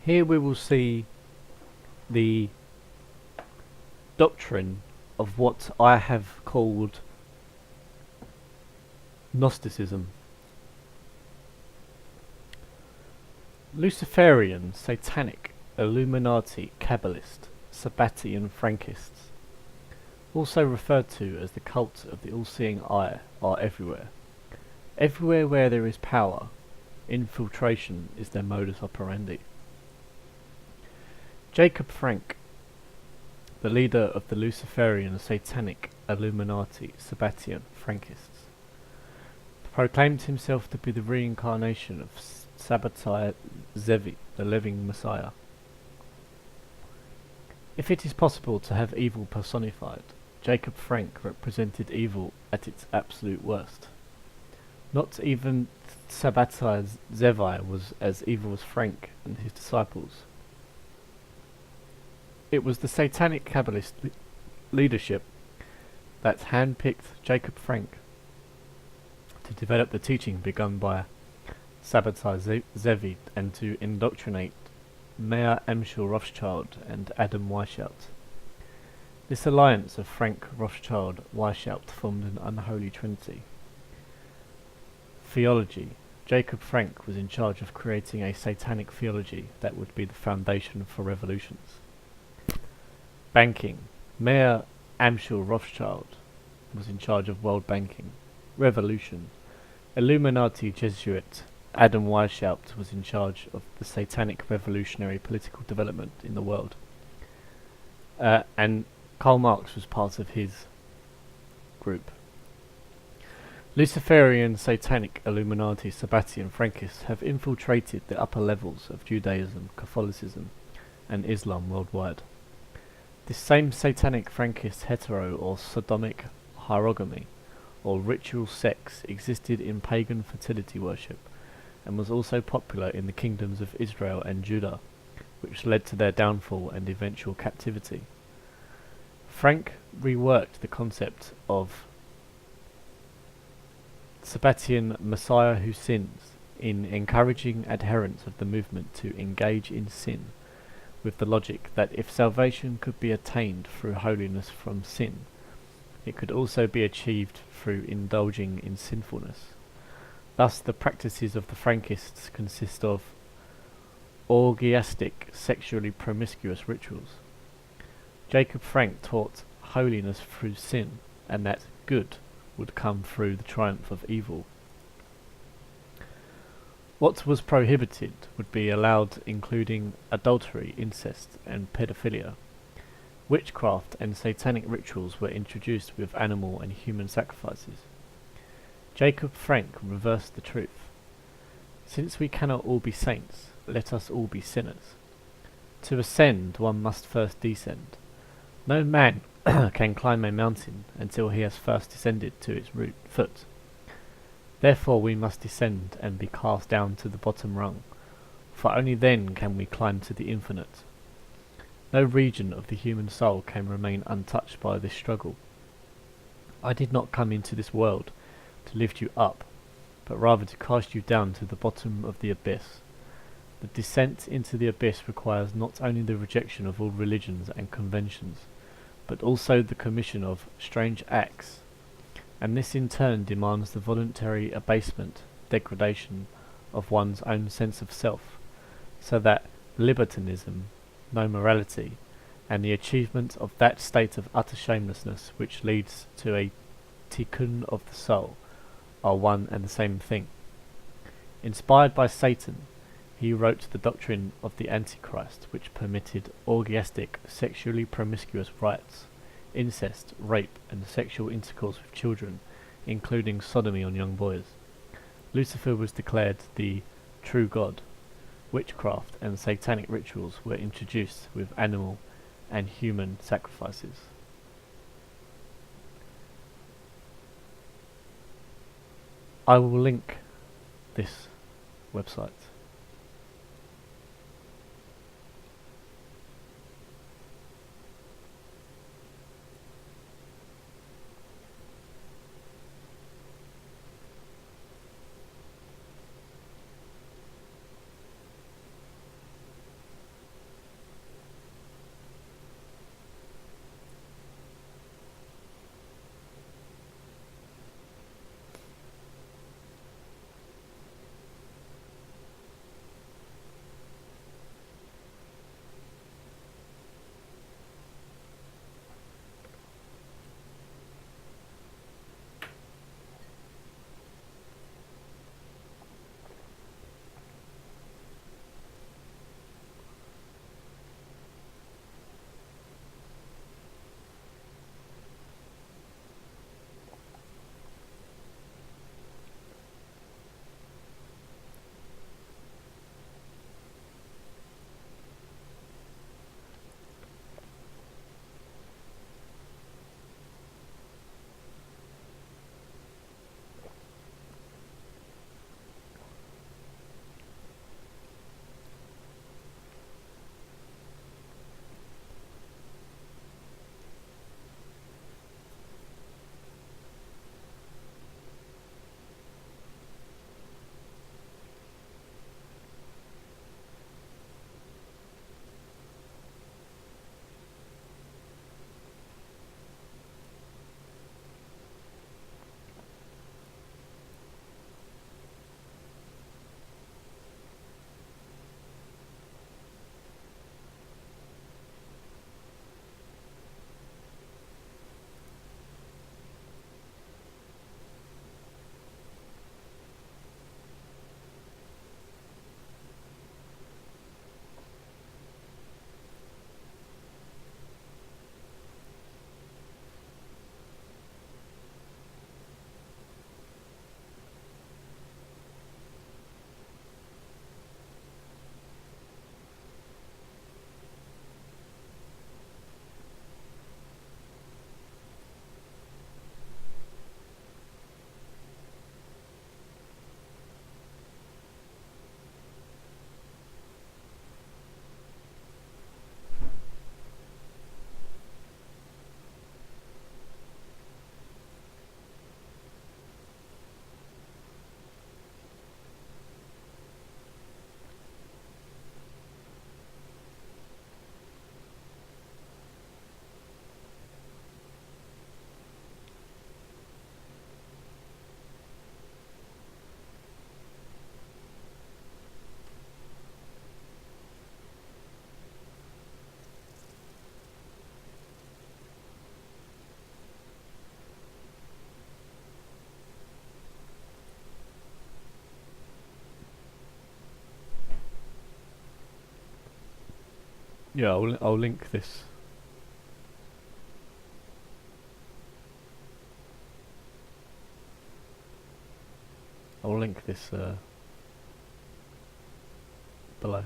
Here we will see the doctrine of what I have called Gnosticism. Luciferian, Satanic, Illuminati, Kabbalist, Sabbatian Frankists, also referred to as the cult of the all-seeing eye, are everywhere. Everywhere where there is power, infiltration is their modus operandi. Jacob Frank, the leader of the Luciferian, Satanic, Illuminati, Sabbatian Frankists, proclaimed himself to be the reincarnation of Sabbatai Zevi, the living Messiah. If it is possible to have evil personified, Jacob Frank represented evil at its absolute worst. Not even Sabbatai Zevi was as evil as Frank and his disciples. It was the Satanic Kabbalist leadership that handpicked Jacob Frank to develop the teaching begun by Sabbatai Zevi and to indoctrinate Meir Amschel Rothschild and Adam Weishaupt. This alliance of Frank, Rothschild, Weishaupt formed an unholy trinity. Theology. Jacob Frank was in charge of creating a satanic theology that would be the foundation for revolutions. Banking. Meir Amschel Rothschild was in charge of world banking. Revolution. Illuminati Jesuit Adam Weishaupt was in charge of the satanic revolutionary political development in the world. And Karl Marx was part of his group. Luciferian, Satanic, Illuminati, Sabbatian Frankists have infiltrated the upper levels of Judaism, Catholicism, and Islam worldwide. This same Satanic Frankist hetero or sodomic hierogamy or ritual sex existed in pagan fertility worship and was also popular in the kingdoms of Israel and Judah, which led to their downfall and eventual captivity. Frank reworked the concept of Sabbatian Messiah who sins in encouraging adherents of the movement to engage in sin, with the logic that if salvation could be attained through holiness from sin, it could also be achieved through indulging in sinfulness. Thus the practices of the Frankists consist of orgiastic, sexually promiscuous rituals. Jacob Frank taught holiness through sin, and that good would come through the triumph of evil. What was prohibited would be allowed, including adultery, incest, and pedophilia. Witchcraft and satanic rituals were introduced with animal and human sacrifices. Jacob Frank reversed the truth. Since we cannot all be saints, let us all be sinners. To ascend, one must first descend. No man can climb a mountain until he has first descended to its foot. Therefore we must descend and be cast down to the bottom rung, for only then can we climb to the infinite. No region of the human soul can remain untouched by this struggle. I did not come into this world to lift you up, but rather to cast you down to the bottom of the abyss. The descent into the abyss requires not only the rejection of all religions and conventions, but also the commission of strange acts, and this in turn demands the voluntary abasement, degradation of one's own sense of self, so that libertinism, no morality, and the achievement of that state of utter shamelessness which leads to a tikkun of the soul are one and the same thing. Inspired by Satan, he wrote the doctrine of the Antichrist, which permitted orgiastic, sexually promiscuous rites, incest, rape, and sexual intercourse with children, including sodomy on young boys. Lucifer was declared the true God. Witchcraft and satanic rituals were introduced with animal and human sacrifices. I will link this website. Yeah, I'll link this. I'll link this below.